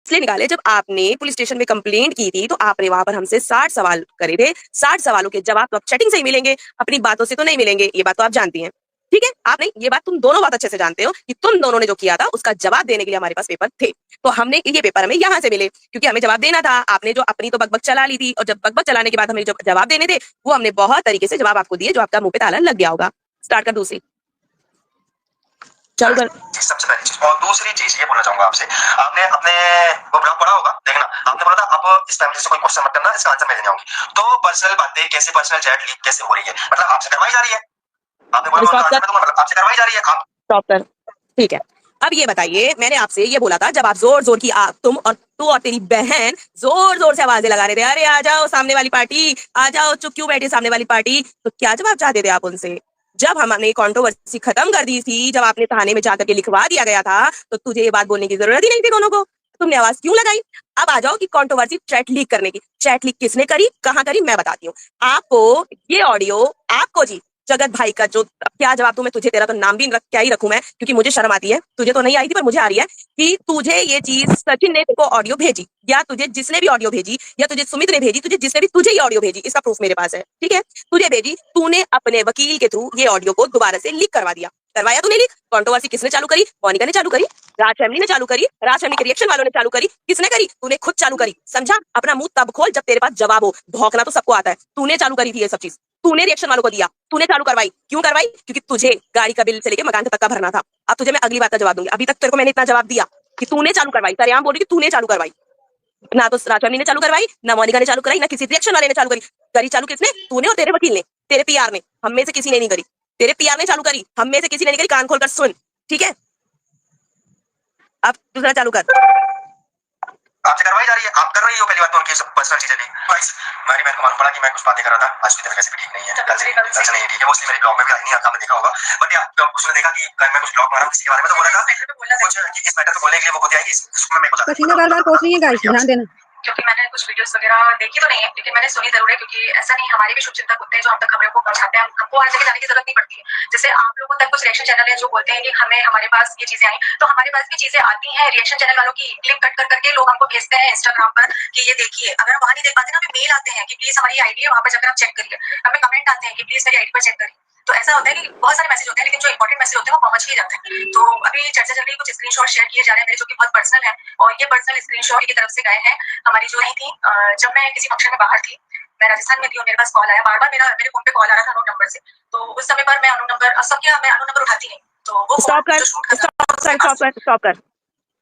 इसलिए निकाले जब आपने पुलिस स्टेशन में कंप्लेंट की थी तो आपने वहां पर हमसे 60 सवाल करे थे। 60 सवालों के जवाब तो अब चैटिंग से ही मिलेंगे, अपनी बातों से तो नहीं मिलेंगे। ये बात तो आप जानती हैं, ठीक है? आप नहीं, ये बात तुम दोनों बहुत अच्छे से जानते हो कि तुम दोनों ने जो किया था उसका जवाब देने के लिए हमारे पास पेपर थे। तो हमने ये पेपर हमें यहाँ से मिले क्योंकि हमें जवाब देना था। आपने जो अपनी तो बकबक चला ली थी और जब बकबक चलाने के बाद हमें जो जवाब देने थे वो हमने बहुत तरीके से जवाब आपको दिए जो आपका मुंह पे ताला लग गया होगा। स्टार्ट कर दूसरी, चालू कर। सबसे पहली चीज और दूसरी चीज ये बोलना चाहूंगा आपसे, आपने अपने वो ब्लॉग पढ़ा होगा, देखना आपने बोला था अब इस फैमिली से कोई क्वेश्चन मत करना, इसका आंसर मैं देने आऊंगी। तो पर्सनल बातें कैसे, पर्सनल चैट लीक कैसे हो रही है, मतलब आपसे करवाई जा रही है, आपने बोला मतलब आपसे करवाई जा रही है, आप स्टॉप कर। ठीक है, अब ये बताइए, मैंने आपसे ये बोला था जब आप जोर जोर की तुम और तू और तेरी बहन जोर जोर से आवाजें लगा रहे थे, अरे आ जाओ सामने वाली पार्टी, आ जाओ, चुप क्यों बैठे सामने वाली पार्टी, तो क्या जवाब चाहते थे आप उनसे? जब हमने कंट्रोवर्सी खत्म कर दी थी, जब आपने थाने में जाकर के लिखवा दिया गया था, तो तुझे ये बात बोलने की जरूरत ही नहीं थी दोनों को। तुमने आवाज क्यों लगाई? अब आ जाओ कि कंट्रोवर्सी चैट लीक करने की। चैट लीक किसने करी, कहाँ करी, मैं बताती हूँ आपको। ये ऑडियो आपको जी जगत भाई का जो, क्या जवाब दूं मैं तुझे, तेरा तो नाम भी क्या ही रखूं मैं, क्योंकि मुझे शर्म आती है, तुझे तो नहीं आई थी पर मुझे आ रही है कि तुझे ये चीज सचिन ने तेरे को ऑडियो भेजी, या तुझे जिसने भी ऑडियो भेजी, या तुझे सुमित ने भेजी, तुझे जिसने भी तुझे ये ऑडियो भेजी, इसका प्रूफ मेरे पास है, ठीक है? तुझे भेजी, तूने अपने वकील के थ्रू ये ऑडियो को दोबारा से लीक करवा दिया। करवाया तूने लीक? कंट्रोवर्सी किसने चालू करी? मोनिका ने चालू करी, राज फैमिली ने चालू करी, राज फैमिली के रिएक्शन वालों ने चालू करी। किसने करी? तूने खुद चालू करी, समझा? अपना मुंह तब खोल जब तेरे पास जवाब हो, भौंकना तो सबको आता है। तूने चालू करी थी ये सब चीज, तूने रिएक्शन वालों को दिया, तूने चालू करवाई। क्यों करवाई? क्योंकि तुझे गाड़ी का बिल से लेके मकान तक का भरना था। अब तुझे मैं अगली बात का जवाब दूंगी, अभी तक तेरे को मैंने इतना जवाब दिया कि तूने चालू करवाई, सरेआम बोल रही कि तूने चालू करवाई। ना तो राजवानी ने चालू करवाई, ना मोनिका ने चालू कराई, ना किसी रिएक्शन वाले ने चालू करी। करी चालू किसने? तूने और तेरे वकील ने, तेरे पीआर ने, हम में से किसी ने नहीं करी। तेरे पीआर ने चालू करी, हम में से किसी ने नहीं करी। कान खोलकर सुन, ठीक है? अब दूसरा चालू कर। आपसे करवाई जा रही है, आप कर रही हो। पहली बात तो उनकी सब पर्सनल चीजें नहीं। गाइस मेरी बहन को मालूम पड़ा कि मैं कुछ बातें कर रहा था, आज की तबीयत वैसे भी ठीक नहीं है, कल से नहीं ठीक है, वो इसलिए मेरे ब्लॉग में भी आई नहीं, आपने देखा होगा। बट यार तो उसने देखा कि मैं कुछ ब्लॉग बना रहा हूं, किसी के बारे में तो बोला था कुछ कि इस मैटर को बोलने के लिए वो खुद आएगी, इसमें मेरे को पसीना बार-बार पोंछ रही है गाइस, ध्यान देना। क्योंकि मैंने कुछ वीडियोस वगैरह देखी तो नहीं है, लेकिन मैंने सुनी जरूर है, क्योंकि ऐसा नहीं, हमारे भी शुभचिंतक होते हैं जो हम तक खबरों को पहुंचाते हैं, हमको हर जगह जाने की जरूरत नहीं पड़ती है। जैसे आप लोगों तक कुछ रिएक्शन चैनल है जो बोलते हैं कि हमें, हमारे पास ये चीजें आई, तो हमारे पास भी चीजें आती हैं। रिएक्शन चैनल वालों की क्लिप कट कर करके लोग हमको भेजते हैं इंस्टाग्राम पर कि ये देखिए। अगर हम वहां नहीं देख पाते ना, हमें मेल आते हैं कि प्लीज हमारी आईडी है, वहां पर जाकर आप चेक करिए। हमें कमेंट आते हैं कि प्लीज मेरी आईडी पर चेक करिए। तो ऐसा होता है कि बहुत सारे मैसेज होते हैं, लेकिन जो इंपॉर्टेंट मैसेज होते हैं वो पहुंच ही जाते हैं। तो अभी चर्चा चल रही है, कुछ स्क्रीनशॉट शेयर किए जा रहे हैं मेरे, जो कि बहुत पर्सनल है, और ये पर्सनल स्क्रीनशॉट की तरफ से गए हैं हमारी जो नहीं थी। जब मैं किसी फंक्शन में बाहर थी, मैं राजस्थान में थी, और मेरे पास कॉल आया, बार बार मेरे फोन पे कॉल आ रहा था अननोन नंबर से। तो उस समय पर मैं अननोन नंबर, सबके मैं अननोन नंबर उठाती नहीं, तो वो स्टॉप कर, स्टॉप कर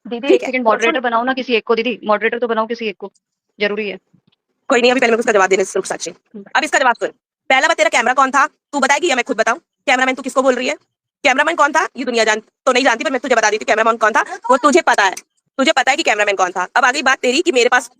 दीदी एक सेकंड मॉडरेटर बनाओ ना किसी एक को, दीदी मॉडरेटर तो बनाओ किसी एक को, जरूरी है। कोई नहीं, अभी पहले मैं उसका जवाब देने से रुक साक्षी। अब इसका जवाब सुन। पहला बात, तेरा कैमरा कौन था तू बताएगी या मैं खुद बताऊं? कैमरामैन तू किसको बोल रही है? कैमरामैन कौन था ये दुनिया तो नहीं जानती, पर मैं तुझे बता देती हूँ कैमरामैन कौन था। वो तुझे पता है, तुझे पता है कि कैमरामैन कौन था। अब आ गई बात तेरी कि मेरे पास,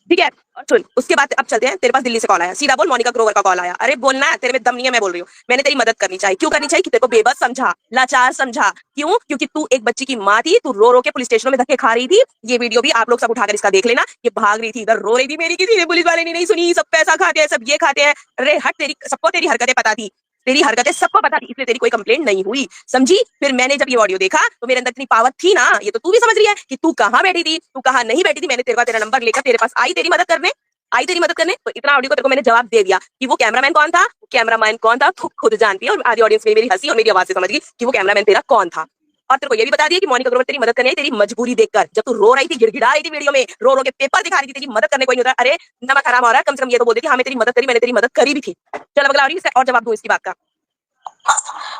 ठीक है? और सुन, उसके बाद अब चलते हैं, तेरे पास दिल्ली से कॉल आया, सीधा बोल मोनिका ग्रोवर का कॉल आया। अरे बोलना है, तेरे में दम नहीं है, मैं बोल रही हूँ। मैंने तेरी मदद करनी चाहिए। क्यों करनी चाहिए? कि तेरे को बेबस समझा, लाचार समझा। क्यों? क्योंकि तू एक बच्ची की माँ थी, तू रो रो के पुलिस स्टेशनों में धक्के खा रही थी। ये वीडियो भी आप लोग सब उठाकर इसका देख लेना। ये भाग रही थी, इधर रो रही थी, मेरी किसी ने पुलिस वाले ने नहीं सुनी, सब पैसा खाते हैं, सब ये खाते हैं। अरे हट, तेरी सबको तेरी हरकतें पता थी, तेरी हरकतें सबको पता थी, इसलिए तेरी कोई कंप्लेंट नहीं हुई, समझी? फिर मैंने जब ये ऑडियो देखा तो मेरे अंदर इतनी पावर थी ना, ये तो तू भी समझ रही है कि तू कहाँ बैठी थी, तू कहाँ नहीं बैठी थी। मैंने तेरा नंबर लेकर तेरे पास आई, तेरी मदद करने आई, तेरी मदद करने। तो इतना ऑडियो को तेरे को मैंने जवाब दे दिया कि वो कैमरामैन कौन था। कैमरामैन कौन था तू खुद जानती है, और आधी ऑडियंस में मेरी हंसी और मेरी आवाज से समझ गई कि वो कैमरामैन तेरा कौन था। और तेरे को ये भी बता दिया कि मोनिका ग्रोवर तेरी मदद करने आई, तेरी मजबूरी देखकर। जब तू रो रही थी, गिड़गिड़ा रही थी वीडियो में, रो रो के पेपर दिखा रही थी, तेरी मदद करने कोई नहीं होता। अरे नमक हराम हो रहा है, कम से कम ये तो बोल देती हाँ मैं तेरी मदद करी, मैंने तेरी मदद करी भी थी। चल अगला और जवाब दूं इसकी बात का।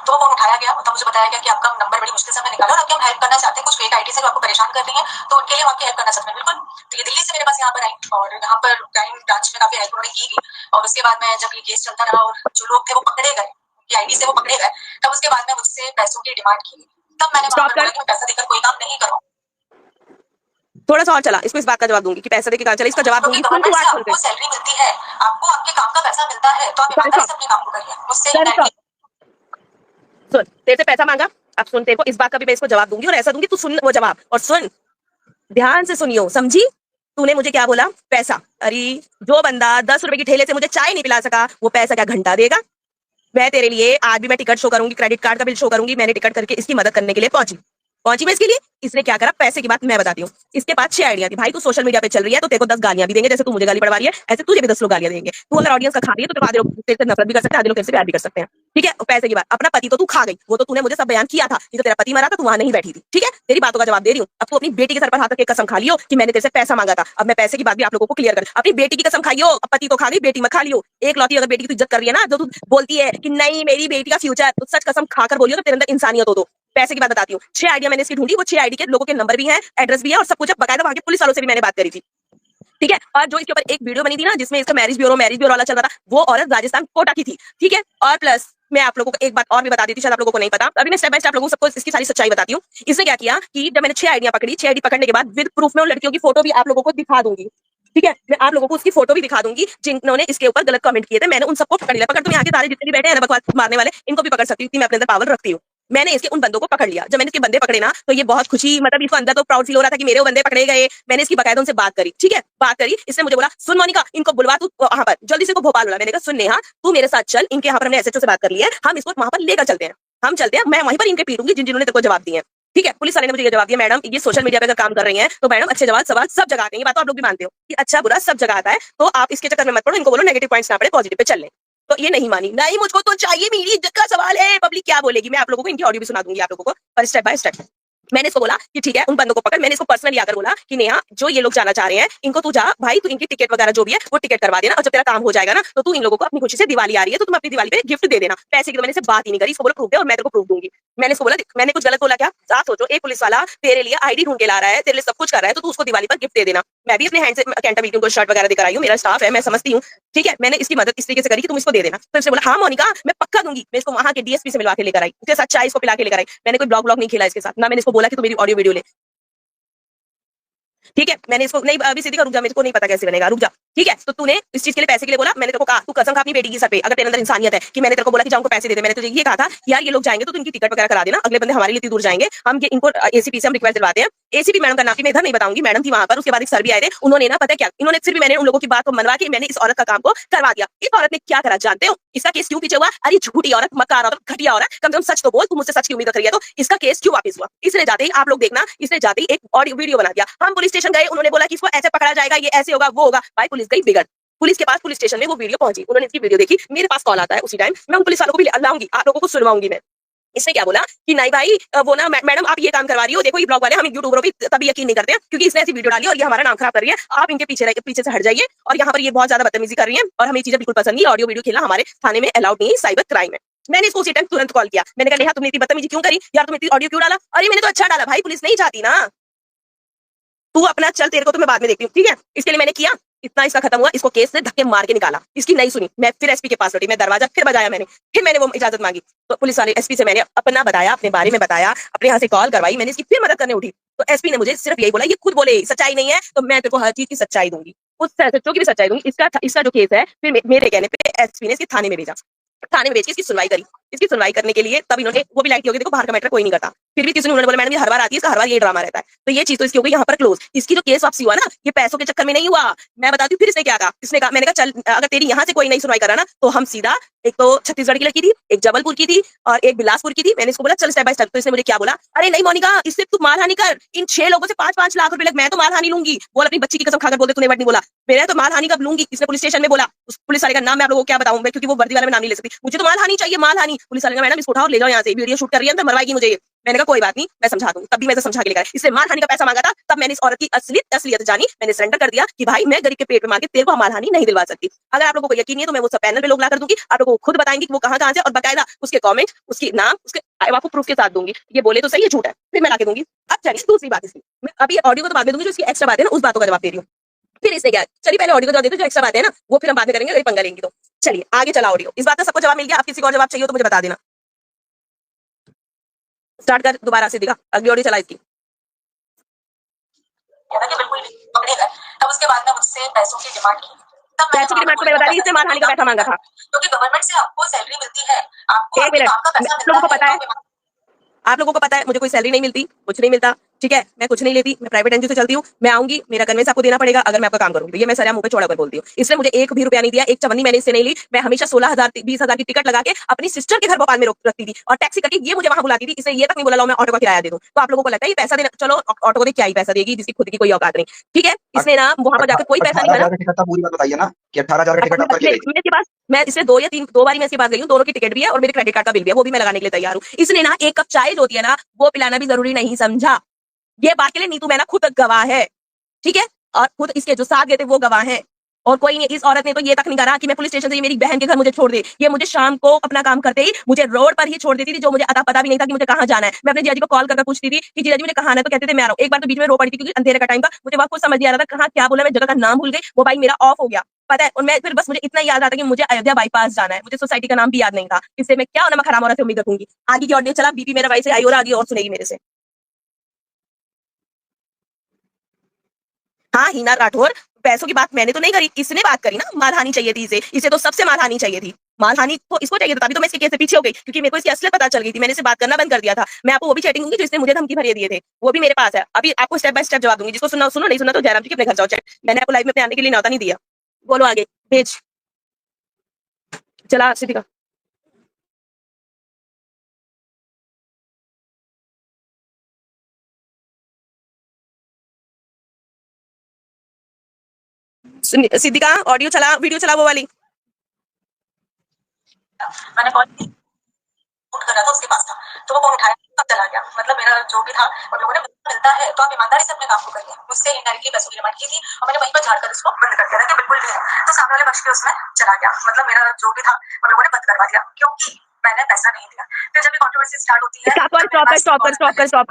तो वो उठाया गया, तब मुझे बताया गया कि आपका नंबर बड़ी मुश्किल से हमने निकाला, और आपकी हम हेल्प करना चाहते हैं, कुछ फेक आईडी से जो आपको परेशान कर रही है, तो उनके लिए हम आपकी हेल्प करना चाहते हैं। बिल्कुल। तो ये दिल्ली से मेरे पास यहाँ पर आई, और यहाँ पर क्राइम ब्रांच में काफी हेल्प उन्होंने की। और उसके बाद में जब ये केस चलता रहा और जो लोग थे वो पकड़े गए, उनकी आईडी से वो पकड़े गए, तब उसके बाद में मुझसे पैसों की डिमांड की। तब मैंने वहां पर बोला कि मैं पैसा देकर कोई काम नहीं करूँ। थोड़ा सा और चला, इसको इस बात का जवाब दूंगी कि पैसा देके कहां चला, इसका जवाब दूंगी। आपको सैलरी मिलती है, आपको आपके काम का पैसा मिलता है, तो आप ईमानदारी से अपने काम को करिए। मुझसे सुन, तेरे से पैसा मांगा, अब सुन, तेरे को इस बात का भी मैं इसको जवाब दूंगी, और ऐसा दूंगी तू सुन वो जवाब, और सुन ध्यान से सुनियो, समझी? तूने मुझे क्या बोला? पैसा। अरे जो बंदा 10 रुपए की ठेले से मुझे चाय नहीं पिला सका, वो पैसा क्या घंटा देगा? मैं तेरे लिए आज भी मैं टिकट शो करूंगी, क्रेडिट कार्ड का बिल शो करूंगी, मैंने टिकट करके इसकी मदद करने के लिए पहुंची। पहुंची मैं इसके लिए। इसने क्या करा, पैसे की बात मैं बताती हूँ। इसके पास 6 आइडिया थी। भाई तू सोशल मीडिया पे चल रही है तो तेरे को 10 गालियां भी देंगे, जैसे तू मुझे गाली पड़वा रही है ऐसे तुझे भी 10 लोग गालियां देंगे। तू अगर ऑडियंस का खा रही है तो तेरे को आधे लोग तेरे से नफरत भी कर सकते हैं, आधे लोग तेरे से प्यार भी कर सकते हैं। ठीक है, और पैसे की बात, अपना पति तो तू खा गई, वो तो तूने मुझे सब बयान किया था। ये तो तेरा पति मरा था, तू वहां नहीं बैठी थी। ठीक है, तेरी बातों का जवाब दे रही हूँ। अब तू अपनी बेटी के सर पर हाथ रख के कसम खा लियो कि मैंने तेरे से पैसा मांगा था। अब मैं पैसे की बात भी आप लोगों को क्लियर कर, अपनी बेटी की कसम खाइयो। अब पति तो खा गई, बेटी मत खा लियो। एक लौती अगर बेटी की तू इज्जत कर रही है ना, जो तू बोलती है कि नहीं मेरी बेटी का फ्यूचर, तो सच कसम खाकर बोलियो तो तेरे अंदर इंसानियत हो। तो पैसे की बात बताती हूँ। 6 आइडिया मैंने इसकी ढूंढी, वो 6 आईडी के लोगों के नंबर भी हैं, एड्रेस भी है और सब कुछ। बकायदा वहां के पुलिस वालों से भी मैंने बात करी थी। ठीक है, और जो इसके ऊपर एक वीडियो बनी थी ना जिसमें इसका मैरिज ब्यूरो वाला चल रहा था, वो औरत राजस्थान कोटा की थी। ठीक है, और प्लस मैं आप लोगों को एक बात और भी बता देती, शायद आप लोगों को नहीं पता। अभी मैं स्टेप बाय स्टेप आप लोगों को सबको इसकी सारी सच्चाई बताती हूँ। इसने क्या किया कि जब मैंने 6 आइडिया पकड़ी, 6 आईडी पकड़ने के बाद विद प्रूफ में उन लड़कियों की फोटो भी आप लोगों को दिखा दूंगी। ठीक है, मैं आप लोगों को उसकी फोटो भी दिखा दूंगी जिन्होंने इसके ऊपर गलत कमेंट किए थे। मैंने उन सबको पकड़ लिया। पकड़, तुम यहाँ के सारे जितने भी बैठे हैं ना बकवास मारने वाले, इनको भी पकड़ सकती हूँ, मैं अपने अंदर पावर रखती हूँ। मैंने इसके उन बंदों को पकड़ लिया। जब मैंने इसके बंदे पकड़े ना तो ये बहुत खुशी, मतलब इसको अंदर तो प्राउड फील हो रहा था कि मेरे वो बंदे पकड़े गए। मैंने इसकी बकायदा उनसे बात करी। ठीक है, बात करी, इसने मुझे बोला सुन मोनिका, इनको बुलवा तू वहां पर जल्दी से, को भोपाल बुला। मैंने कहा सुन नेहा, तू मेरे साथ चल, इनके यहाँ पर हमने एसएचओ से बात कर ली है, हम इसको वहां पर लेकर चलते हैं। हम चलते हैं, मैं वहीं पर इनके पीटूंगी जिन्होंने तेरे को जवाब दिए हैं। ठीक है, पुलिस वाले ने मुझे ये जवाब दिया, मैडम ये सोशल मीडिया पे अगर काम कर रही हैं तो मैडम अच्छे जवाब सवाल सब जगह आते हैं। ये बात तो आप लोग भी मानते हो कि अच्छा बुरा सब जगह आता है, तो आप इसके चक्कर में मत पड़ो। इनको बोलो नेगेटिव पॉइंट्स ना पड़े, पॉजिटिव पे चल ले। तो ये नहीं मानी। नहीं मुझको तो चाहिए, मेरी इज्जत का सवाल है, पब्लिक क्या बोलेगी। मैं आप लोगों को इनकी ऑडियो भी सुना दूंगी आप लोगों को, पर स्टेप बाय स्टेप। मैंने इसको बोला कि ठीक है, उन बंदों को पकड़। मैंने इसको पर्सनली आकर बोला कि नेहा, जो ये लोग जाना चाह रहे हैं इनको तू जा भाई, तू इनकी टिकट वगैरह जो भी है वो टिकट करवा देना, और जब तेरा काम हो जाएगा ना तो तू इन लोगों को अपनी खुशी से दिवाली आ रही है तो तुम अपनी दिवाली पे गिफ्ट दे देना। पैसे की तो मैंने इससे बात ही नहीं करी। इसको बोला प्रूफ दे और मैं तेरे को प्रूफ दूंगी। मैंने इसको बोला मैंने कुछ गलत बोला क्या? आप सोचो, एक पुलिस वाला तेरे लिए आईडी ढूंढ के ला रहा है, तेरे लिए सब कुछ कर रहा है, तो तू उसको दिवाली पर गिफ्ट दे देना। मैं भी अपने हैंड से कैंटा मीटिंग को शर्ट वगैरह देकर आई हूँ, मेरा स्टाफ है, मैं समझती हूँ। ठीक है, मैंने इसकी मदद इस तरीके से करी कि तुम इसको दे देना। तो इसने बोला हाँ मोनिका मैं पक्का दूंगी। मैं इसको वहां के डीएसपी से मिलवा के लेकर आई, उसके साथ चाय इसको पिला के लेकर आई। मैंने कोई ब्लॉग नहीं खेला इसके साथ ना। मैंने इसको बोला कि तू मेरी ऑडियो वीडियो ले। ठीक है, मैंने इसको नहीं अभी सीधी का रुक जा, मेरे को नहीं पता कैसे बनेगा, रुक जा। ठीक है, तो तूने इस चीज के लिए पैसे के लिए बोला। मैंने तेरे को कहा तू कसम खा अपनी बेटी की सर पे, अगर तेरे अंदर इंसानियत है कि मैंने तेरे को बोला कि जाओ उनको पैसे दे दे। मैंने तुझे ये कहा था यार ये लोग जाएंगे तो तू इनकी टिकट वगैरह करा देना, अगले बंदे हमारे लिए इतनी दूर जाएंगे, हम ये इनको एसीपी से हम रिक्वेस्ट दिलवाते हैं। एसीपी मैडम का नाम मैं इधर नहीं बताऊंगी, मैडम थी वहां पर। उसके बाद एक सर भी आए थे, उन्होंने ना पता क्या, इन्होंने सिर्फ मैंने उन लोगों की बात को मनवा के मैंने इस औरत का काम को करवा दिया। इस औरत ने क्या करा जानते हो? इसका केस क्यों पीछे हुआ? अरे झूठी औरत, मक्कार औरत, घटिया औरत, कम से कम सच तो बोल, तू मुझसे सच की उम्मीद कर रही है तो इसका केस क्यों वापस हुआ? इसने जाते ही आप लोग देखना, इसने जाते ही एक ऑडियो वीडियो बना दिया। हम पुलिस स्टेशन गए, उन्होंने बोला कि इसको ऐसे पकड़ा जाएगा, ये ऐसे होगा वो होगा। भाई पुलिस गई बिगड़, पुलिस के पास पुलिस स्टेशन में वो वीडियो पहुंची, उन्होंने इसकी वीडियो देखी, मेरे पास कॉल आता है उसी टाइम। मैं उन पुलिस वालों को भी लाऊंगी, आप लोगों को सुनवाऊंगी मैं। इसने क्या बोला कि नहीं भाई वो ना मैडम आप ये काम करवा रही हो, देखो ये ब्लॉग वाले हम यूट्यूबरों पे तभी यकीन नहीं करते हैं क्योंकि इसने ऐसी वीडियो डाली और ये हमारा नाम खराब कर रही है। आप इनके पीछे से हट जाइए, और यहाँ पर ये बहुत ज्यादा बदतमीजी कर रही है और हमें चीजें बिल्कुल पसंद नहीं। ऑडियो वीडियो खेलना हमारे थाने में अलाउड नहीं है, साइबर क्राइम है। मैंने इसको उसी टाइम तुरंत कॉल किया। मैंने कहा नेहा तुमने इतनी बदतमीजी क्यों करी यार, तुम इतनी ऑडियो क्यों डाला? अरे मैंने तो अच्छा डाला भाई, पुलिस नहीं चाहती ना, तू अपना चल, तेरे को तो मैं बाद में देखती हूँ। ठीक है, इसके लिए मैंने किया, इतना इसका खत्म हुआ। इसको केस से धक्के मार के निकाला, इसकी नहीं सुनी। मैं फिर एसपी के पास लौटी, मैं दरवाजा फिर बजाया, फिर मैंने वो इजाजत मांगी तो पुलिस वाले एसपी से मैंने अपना बताया, अपने बारे में बताया, अपने यहाँ से कॉल करवाई, मैंने इसकी फिर मदद करने उठी तो एसपी ने मुझे सिर्फ यही बोला ये खुद बोले सच्चाई नहीं है तो मैं तेरे को हर चीज की सच्चाई दूंगी, उस सच्चों की भी सच्चाई दूंगी। इसका जो केस है फिर मेरे कहने पे एसपी ने इसकी थाने में भेजा। थाने में भेज के इसकी सुनवाई करी। इसकी सुनवाई करने के लिए तब इन्होंने वो भी लाइट की होगी, देखो बाहर का मैटर कोई नहीं करता, फिर भी किसी ने उन्होंने बोला मैडम ये हर बार आती है, इसका हर बार ये ड्रामा रहता है, तो ये चीज तो इसकी हो गई यहाँ पर क्लोज। इसकी जो केस वापसी हुआ ना ये पैसों के चक्कर में नहीं हुआ, मैं बताती हूँ। फिर इसने क्या कहा, इसने कहा, मैंने कहा चल अगर तेरी यहाँ से कोई नहीं सुनवाई करा ना तो हम सीधा, एक तो छत्तीसगढ़ की लड़की थी, एक जबलपुर की थी और एक बिलासपुर की थी। मैंने इसको बोला चल स्टेप बाय स्टेप। तो इसने मुझे क्या बोला, अरे नहीं मोनिका इससे तू मानहानि कर, इन 6 लोगों से 5-5 लाख रुपए लग, मैं तो मानहानि लूंगी। बोल अपनी बच्ची की कसम खाकर बोलते तूने वर्ड नहीं बोला, मेरा तो मानहानि कब लूंगी। इसने पुलिस स्टेशन में बोला, उस पुलिस वाले का नाम मैं आप लोगों को क्या बताऊं मैं, क्योंकि वो वर्दी वाले में नाम नहीं ले सकती, मुझे तो मानहानि चाहिए, मानहानि। पुलिस वाले का मैडम इसको उठाओ ले जाओ यहाँ से, वीडियो शूट कर रही है अंदर, मरवाएगी मुझे। मैंने कहा कोई बात नहीं मैं समझा दूंगी, तब भी मैं समझा के लेकर इससे मानहानि का पैसा मांगा था। तब मैंने इस औरत की असलियत जानी, मैंने सरेंडर कर दिया कि भाई मैं गरीब के पेट में मार के तेरे को मानहानि नहीं दिलवा सकती। अगर आप लोगों को यकीन नहीं है तो मैं वो सब पैनल पे लोग ला कर दूंगी, आप लोगों को खुद बताएंगे कि वो कहाँ से, और बकायदा उसके कमेंट, उसके नाम, उसके आपको प्रूफ के साथ दूंगी। ये बोले तो सही है झूठ है, फिर मैं ला के दूंगी। अब चलिए दूसरी बात इसकी, मैं अभी ऑडियो को तो बाद में दूंगी, जो इसकी एक्स्ट्रा बात है ना उस बातों का जवाब दे रही हूँ। फिर इसने क्या, चलिए पहले ऑडियो को जवाब देते, जो एक्स्ट्रा बात है ना वो फिर हम बाद में करेंगे, अगर पंगा लेंगी तो। चलिए आगे चला ऑडियो, इस बात का सबको जवाब मिल गया। आप किसी को और जवाब चाहिए तो मुझे बता देना। स्टार्ट कर दोबारा से, दिखा अगली ऑडियो चला इसकी। बिल्कुल पकड़े गए, तब उसके बाद में मुझसे पैसों की डिमांड की। तब पैसों की डिमांड को मैं बता रही, इसने मानहानि का पैसा मांगा था क्योंकि गवर्नमेंट से आपको सैलरी मिलती है, आपको एक मिनट, काम का पैसा आप लोगों को पता है, आप लोगों को पता है मुझे कोई सैलरी नहीं मिलती, कुछ नहीं मिलता। ठीक है, मैं कुछ नहीं लेती, मैं प्राइवेट एनजीओ से चलती हूँ, मैं आऊंगी, मेरा कन्वेंस आपको देना पड़ेगा अगर मैं आपका काम करूंगी। ये मैं सर मुंह पे चौड़ा कर बोलती हूँ। इसने मुझे एक भी रुपया नहीं दिया, एक चवन्नी मैंने इससे नहीं ली। मैं हमेशा 16,000 20,000 की टिकट लगा के अपनी सिस्टर के घर भोपाल में रखती थी और टैक्सी करके ये मुझे वहां बुलाती थी। इसने ये तक नहीं बोला लो मैं ऑटो का किराया दे दूं। तो आप लोगों को लगता है ये पैसा देना, चलो ऑटो को क्या ही पैसा देगी जिसकी खुद की कोई औकात नहीं। ठीक है, इसने ना वहां पर जाकर कोई पैसा नहीं माना। 18,000 का टिकट था, पूरी बात बताइए ना कि 18,000 का टिकट आप करके गई थी। मेरे पास मैं इससे 2 बारी मैं इसके पास गई हूँ, दोनों की टिकट भी है और मेरे क्रेडिट कार्ड का बिल भी है, वो भी मैं लगाने के लिए तैयार हूँ। इसने ना एक कप चाय जो होती है ना वो पिलाना भी जरूरी नहीं समझा। ये बात के लिए नीतू मैं ना खुद गवाह है। ठीक है, और खुद इसके जो साथ गए थे वो गवाह हैं। और कोई नहीं, इस औरत ने तो ये तक नहीं करा कि मैं पुलिस स्टेशन से ये मेरी बहन के घर मुझे छोड़ दे। ये मुझे शाम को अपना काम करते ही मुझे रोड पर ही छोड़ देती थी, जो मुझे अता पता भी नहीं था कि मुझे कहाँ जाना है। मैं अपने जीजाजी को कॉल करके पूछती थी कि जीजाजी मुझे कहाँ आना है, तो कहते थे मैं आ रहा हूँ। एक बार तो बीच में रो पड़ी थी क्योंकि अंधेरे का टाइम था, मुझे वहाँ कुछ समझ नहीं आ रहा था कहाँ क्या बोला, मैं जगह का नाम भूल गई, मोबाइल मेरा ऑफ हो गया पता है। और मैं फिर बस मुझे इतना याद आता कि मुझे अयोध्या बाईपास जाना है, मुझे सोसाइटी का नाम भी याद नहीं था। इससे मैं क्या नमक हराम औरत से उम्मीद रखूंगी। आगे की ऑडियो चला, बीपी मेरा भाई से आई और आगे और सुनेगी मेरे से। हाँ हीना राठौर, पैसों की बात मैंने तो नहीं करी, इसने बात करी ना। मानहानि चाहिए थी इसे तो सबसे मानहानि चाहिए थी। मानहानि तो इसको चाहिए था, तभी तो मैं इसके केस से पीछे हो गई क्योंकि मेरे को इसकी असलियत पता चल गई थी। मैंने इसे बात करना बंद कर दिया था। मैं आपको वो भी चैटिंग दूंगी जो इसने मुझे धमकी भरे दिए थे, वो भी मेरे पास है। अभी आपको स्टेप बाय स्टेप जवाब दूंगी, जिसको सुनना सुनो, नहीं सुनना तो जयराम जी के अपने घर जाओ। चैट मैंने आपको लाइव में अपने आने के लिए न्योता नहीं दिया। बोलो आगे भेज, चला सिद्धिका। सिद्धिका ऑडियो चला, वीडियो चला वो वाली। मैंने कॉल फोन करा था, उसके पास था तो वो फोन उठाया, तब चला गया। मतलब मेरा जो भी था, उन लोगों ने मिलता है तो आप ईमानदारी से अपने काम को करिए। मुझसे इनडायरेक्टली पैसों की डिमांड की थी और मैंने वहीं पर झाड़कर उसको बंद कर दिया था कि बिल्कुल भी नहीं। तो सामने वाले पक्ष के उसमें चला गया। मतलब मेरा जो भी था उन लोगों ने बंद करवा दिया क्योंकि मैंने पैसा नहीं दिया। फिर जब ये कंट्रोवर्सी स्टार्ट होती है,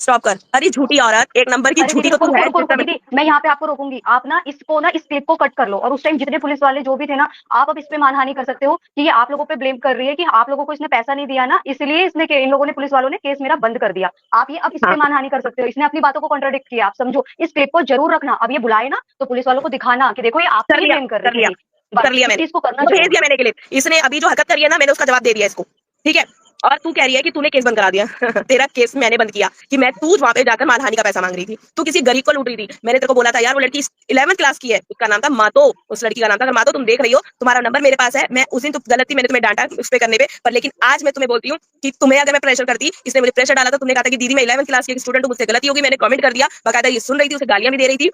स्टॉप कर। अरे झूठी औरत, एक नंबर की अरे झूठी दीदी तो तू है। रुको दीदी, मैं यहाँ पे आपको रोकूंगी। आप ना इसको ना इस क्लिप को कट कर लो और उस टाइम जितने पुलिस वाले जो भी थे ना, आप अब इस पे मानहानि कर सकते हो कि ये आप लोगों पे ब्लेम कर रही है कि आप लोगों को इसने पैसा नहीं दिया ना, इसलिए इसने इन लोगों ने पुलिस वालों ने केस मेरा बंद कर दिया। आप ये अब इस पे मानहानि कर सकते हो। इसने अपनी बातों को कॉन्ट्राडिक्ट किया, आप समझो। इस क्लिप को जरूर रखना, अब ये बुलाए ना तो पुलिस वालों को दिखाना कि देखो ये आप कर लिया ब्लेम कर कर रही लिया थी। कर लिया इस मैंने, चीज को करना वो भेज जरूर। दिया मैंने क्लिप। इसने अभी जो हरकत करी है ना, मैंने उसका जवाब दे दिया इसको। ठीक है, और तू कह रही है कि तूने केस बंद करा दिया। तेरा केस मैंने बंद किया कि मैं तू वहां पे जाकर मानहानि का पैसा मांग रही थी, तू किसी गरीब को लूट रही थी। मैंने तेरे को बोला था यार वो लड़की 11th क्लास की है, उसका नाम था मातो, उस लड़की का नाम था। अगर मातो तुम देख रही हो, तुम्हारा नंबर मेरे पास है। मैं उस दिन तो गलत थी, मैंने तुम्हें डांटा उस पे करने पे, पर लेकिन आज मैं तुम्हें बोलती हूँ कि तुम्हें अगर मैं प्रेशर करती, इसने मुझे प्रेशर डाला था। तुमने कहा था कि दीदी मैं 11th क्लास की स्टूडेंट हूँ, मुझसे गलती होगी। मैंने कमेंट कर दिया, बाकायदा ये सुन रही थी, उसे गालियां भी दे रही थी।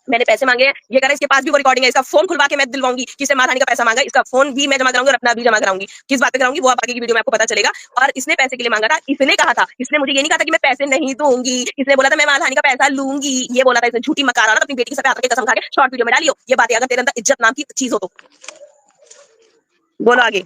मैंने पैसे मांगे हैं, ये कह रहा है इसके पास भी वो रिकॉर्डिंग है। इसका फोन खुलवा के मैं दिलवाऊंगी कि इसने मानहानि का पैसा मांगा। इसका फोन भी मैं जमा कराऊंगी और अपना भी जमा कराऊंगी। किस बात पे कराऊंगी वो बाकी की वीडियो में आपको पता चलेगा। और इसने पैसे के लिए मांगा था, इसने कहा था, इसने मुझे ये नहीं कहा था कि मैं पैसे नहीं दूंगी। इसने बोला था मैं मानहानि का पैसा लूंगी, ये बोला था। इसने झूठी मकार अपनी बेटी के साथ आकर के कसम खा के शॉर्ट वीडियो में डाली हो। ये बात अगर तेरे अंदर इज्जत नाम की चीज हो तो बोलो आगे।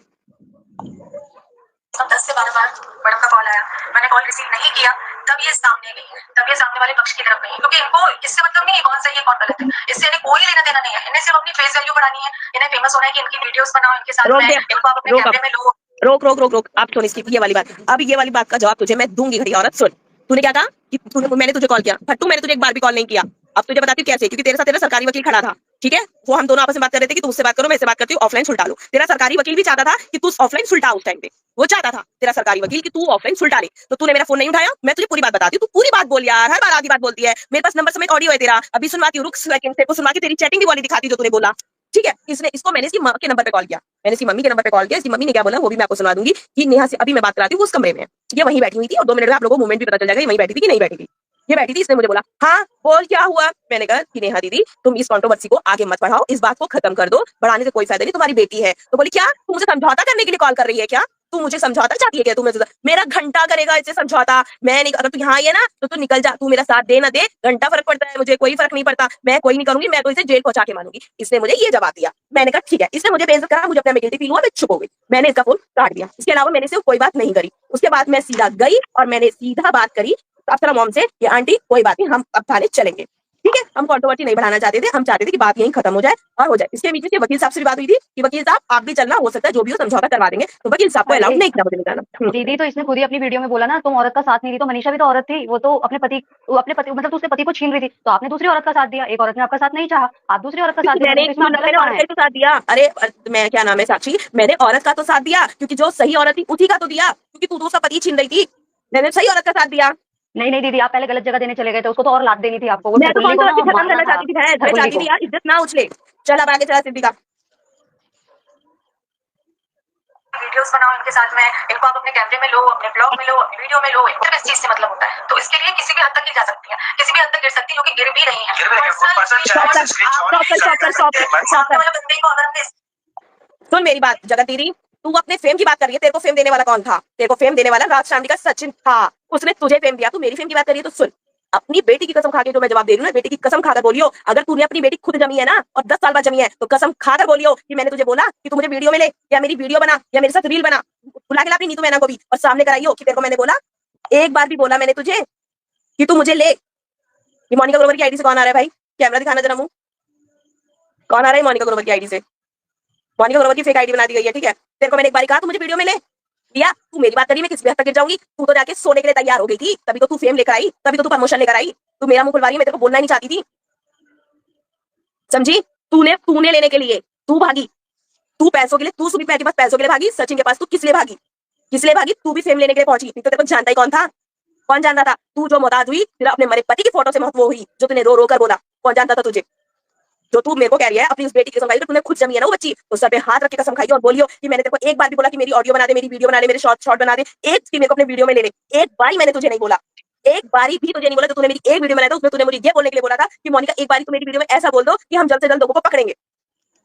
10 से 12 बार मैडम का कॉल आया, मैंने कॉल रिसीव नहीं किया। तब ये सामने गई है, तब ये सामने वाले पक्ष की तरफ गई है, क्योंकि इनको इससे मतलब नहीं है कौन सही है कौन गलत है। इससे इन्हें कोई लेना देना नहीं है। इन्हें सिर्फ अपनी फेस वैल्यू बढ़ानी है, इन्हें फेमस होना है कि इनकी वीडियोस बनाओ, इनके साथ में इनको आप अपने कैमरे में लो। रोक आप सुन इसकी ये वाली बात। अब ये वाली बात का जवाब तुझे मैं दूंगी। घड़ी औरत सुन, तूने क्या कहा कि मैंने तुझे कॉल किया। फट्टू मैंने तुझे एक बार भी कॉल नहीं किया। अब तुझे बताती हूँ कैसे, क्योंकि तेरे साथ तेरा सरकारी वकील खड़ा था। ठीक है, वो हम दोनों आपस में बात कर रहे थे कि तुझसे बात करो, मैं इससे बात करती हूँ, ऑफलाइन सुलटा लो। तेरा सरकारी वकील भी चाहता था कि तू ऑफलाइन सुलटा। उस टाइम पे वो चाहता था तेरा सरकारी वकील कि तू ऑफलाइन सुलटा ले। तो तूने मेरा फोन नहीं उठाया। मैं तुझे पूरी बात बताती हूँ, तू पूरी बात बोल यार, हर बार आधी बात बोलती है। मेरे पास नंबर समेत ऑडियो है तेरा, अभी सुनवाती हूँ। रुक सेकंड, तेरे को सुनवा के तेरी चैटिंग भी वाली दिखाती जो तूने बोला। ठीक है, इसको मैंने इसकी माँ के नंबर पे कॉल किया। मैंने इसकी मम्मी के नंबर पे कॉल किया। इसकी मम्मी ने क्या बोला वो भी मैं आपको सुना दूंगी कि नेहा से अभी मैं बात कराती हूँ। उस कमरे में ये वहीं बैठी हुई थी और 2 मिनट में आप लोगों को मूवमेंट भी पता चल जाएगा वहीं बैठी थी कि नहीं बैठी थी। ये बैठी थी, इसने मुझे बोला हाँ बोल क्या हुआ। मैंने कहा कि नेहा दीदी तुम इस कंट्रोवर्सी को आगे मत बढ़ाओ, इस बात को खत्म कर दो, बढ़ाने से कोई फायदा नहीं, तुम्हारी बेटी है। तो बोली क्या तू मुझे समझौता करने के लिए कॉल कर रही है क्या? तू मुझे समझौता चाहती है क्या? तू मेरा घंटा करेगा इससे समझौता। मैं नहीं, अगर तू यहाँ आई है ना तो तू निकल जा। तू मेरा साथ दे ना दे, घंटा फर्क पड़ता है, मुझे कोई फर्क नहीं पड़ता। मैं कोई नहीं करूंगी, मैं तो इसे जेल पहुंचा के मानूंगी। इसने मुझे ये जवाब दिया। मैंने कहा ठीक है। इसने मुझे बेइज्जत करा, मुझे अपने गिल्टी फील हुआ, मैं चुप हो गई। मैंने इसका फोन काट दिया। इसके अलावा मैंने सिर्फ कोई बात नहीं करी। उसके बाद मैं सीधा गई और मैंने सीधा बात करी अप्सरा मॉम से कि आंटी कोई बात नहीं, हम अब थाने चलेंगे। ठीक है, हम कंट्रोवर्सी नहीं बढ़ाना चाहते थे, हम चाहते थे कि बात यहीं खत्म हो जाए और हो जाए। इसके बीच में वकील साहब से भी बात हुई थी कि वकील साहब आप भी चलना, हो सकता है जो भी हो समझौता करवा देंगे। तो वकील साहब को अलाउड नहीं किया मुझे जाना। दीदी तो इसने खुद ही अपनी वीडियो में बोला ना, तुम औरत का साथ नहीं दी। तो मनीषा भी तो औरत थी, वो तो अपने पति मतलब तो उसके पति को छीन रही थी, तो आपने दूसरी औरत का साथ दिया। एक औरत ने आपका साथ नहीं चाहा, आप दूसरी औरत का साथ दिया। मैंने औरत का तो साथ दिया। अरे मैं क्या नाम है साक्षी, मैंने औरत का तो साथ दिया क्योंकि जो सही औरत थी उसी का तो दिया, क्योंकि तू तो उसका पति छीन रही थी। मैंने सही औरत का साथ दिया। नहीं नहीं दीदी, आप पहले गलत जगह देने चले गए थे, उसको तो और लात देनी थी आपको। वो मैं तो गुल्ली को ना खत्म मारना करना था, चाहती थी बहन, मैं गुल्ली चाहती को। थी यार इज्जत ना उछले। चल अब आगे चला सिद्दीका। वीडियोस बनाओ इनके साथ में, इनको आप अपने कैमरे में लो, अपने ब्लॉग में लो, अपने वीडियो में लो, इनको इस चीज से मतलब होता है। तो इसके लिए किसी भी हद तक गिर जा सकती है, किसी भी हद तक गिर सकती है, जो कि गिर भी रही है। गिर भी रही है, वो पर्सनल स्टॉप चैनल कर, से स्क्रीनशॉट भी स्टॉप कर, स्टॉप कर, स्टॉप कर। वाले बंदे को अगर हमने सुन मेरी बात जगत दीदी, तू अपने फेम की बात कर रही है। तेरे को फेम देने वाला कौन था? तेरे को फेम देने वाला राज शामली का सचिन था, उसने तुझे फेम दिया। तू मेरी फेम की बात कर रही है तो सुन, अपनी बेटी की कसम खा के जो मैं जवाब दे रही हूँ ना, बेटी की कसम खाकर बोलियो। अगर तूने अपनी बेटी खुद जमी है ना और 10 साल बाद जमी है तो कसम खाकर बोलियो कि मैंने तुझे बोला कि तू मुझे वीडियो में ले, या मेरी वीडियो बना, या मेरे साथ रील बना, बुला के ला अपनी नीतू मैना को भी और सामने कराइयो कि तेरे को मैंने बोला। एक बार भी बोला मैंने तुझे कि तू मुझे ले? ये मोनिका ग्रोवर की आईडी से कौन आ रहा है भाई? कैमरा दिखाना जरा मुंह। कौन आ रहा है मोनिका ग्रोवर की आईडी से? मोनिका ग्रोवर की फेक आईडी बना दी गई है, ठीक है। तेरे को मैंने एक बार कहा तू मुझे वीडियो में ले, लिया? तू मेरी बात करी, मैं किस भी हद तक गिर जाऊंगी? तू तो जाके सोने के लिए तैयार हो गई थी, तभी तो तू फेम लेकर आई, तभी तो तू प्रमोशन लेकर आई। तू मेरा मुंह खुलवा रही है, मैं तेरे को बोलना ही नहीं चाहती थी, समझी? तूने लेने के लिए तू भागी, तू पैसों के लिए, तू सुबह के पास पैसों के लिए भागी, सचिन के पास तू किस लिए भागी? किस लिए भागी? तू भी फेम लेने के लिए पहुंची, तो तेरे को जानता ही कौन था? कौन जानता था? तू जो मोहताज हुई तेरा अपने मरे पति की फोटो से वो हुई जो तूने रो रो कर बोला। कौन जानता था तुझे? जो तू मेरे को कह रही है अपनी उस बेटी की कसम खाई, तो तूने खुद जमी है ना वो बच्ची, तो सर पे हाथ रख के कसम खाई और बोलियो कि मैंने तेरे को एक बार भी बोला कि मेरी ऑडियो बना दे, मेरी वीडियो बना दे, मेरे शॉर्ट बना दे, एक भी मेरे को अपने वीडियो में ले ले। एक बार ही मैंने तुझे नहीं बोला, एक बारी भी तुझे नहीं बोला। तो तूने मेरी एक वीडियो बनाया था, उसमें तूने मुझे ये बोलने के लिए बोला था कि मोनिका एक बारी तू मेरी वीडियो में ऐसा बोल दो कि हम जल्द से जल्द लोगों को पकड़ेंगे।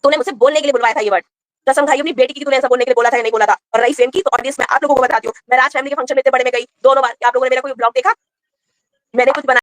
तूने मुझसे बोलने के लिए बुलवाया था ये वर्ड। कसम खाई अपनी बेटी की, तूने ऐसा बोलने के लिए बोला था या नहीं बोला था? और रही फेम की, तो ऑडियंस में आप लोगों को बताती हूँ, मैं राज फैमिली के फंक्शन में इतने बड़े में गई 2 बार, आप लोगों ने मेरा कोई ब्लॉग देखा? मैंने कुछ बना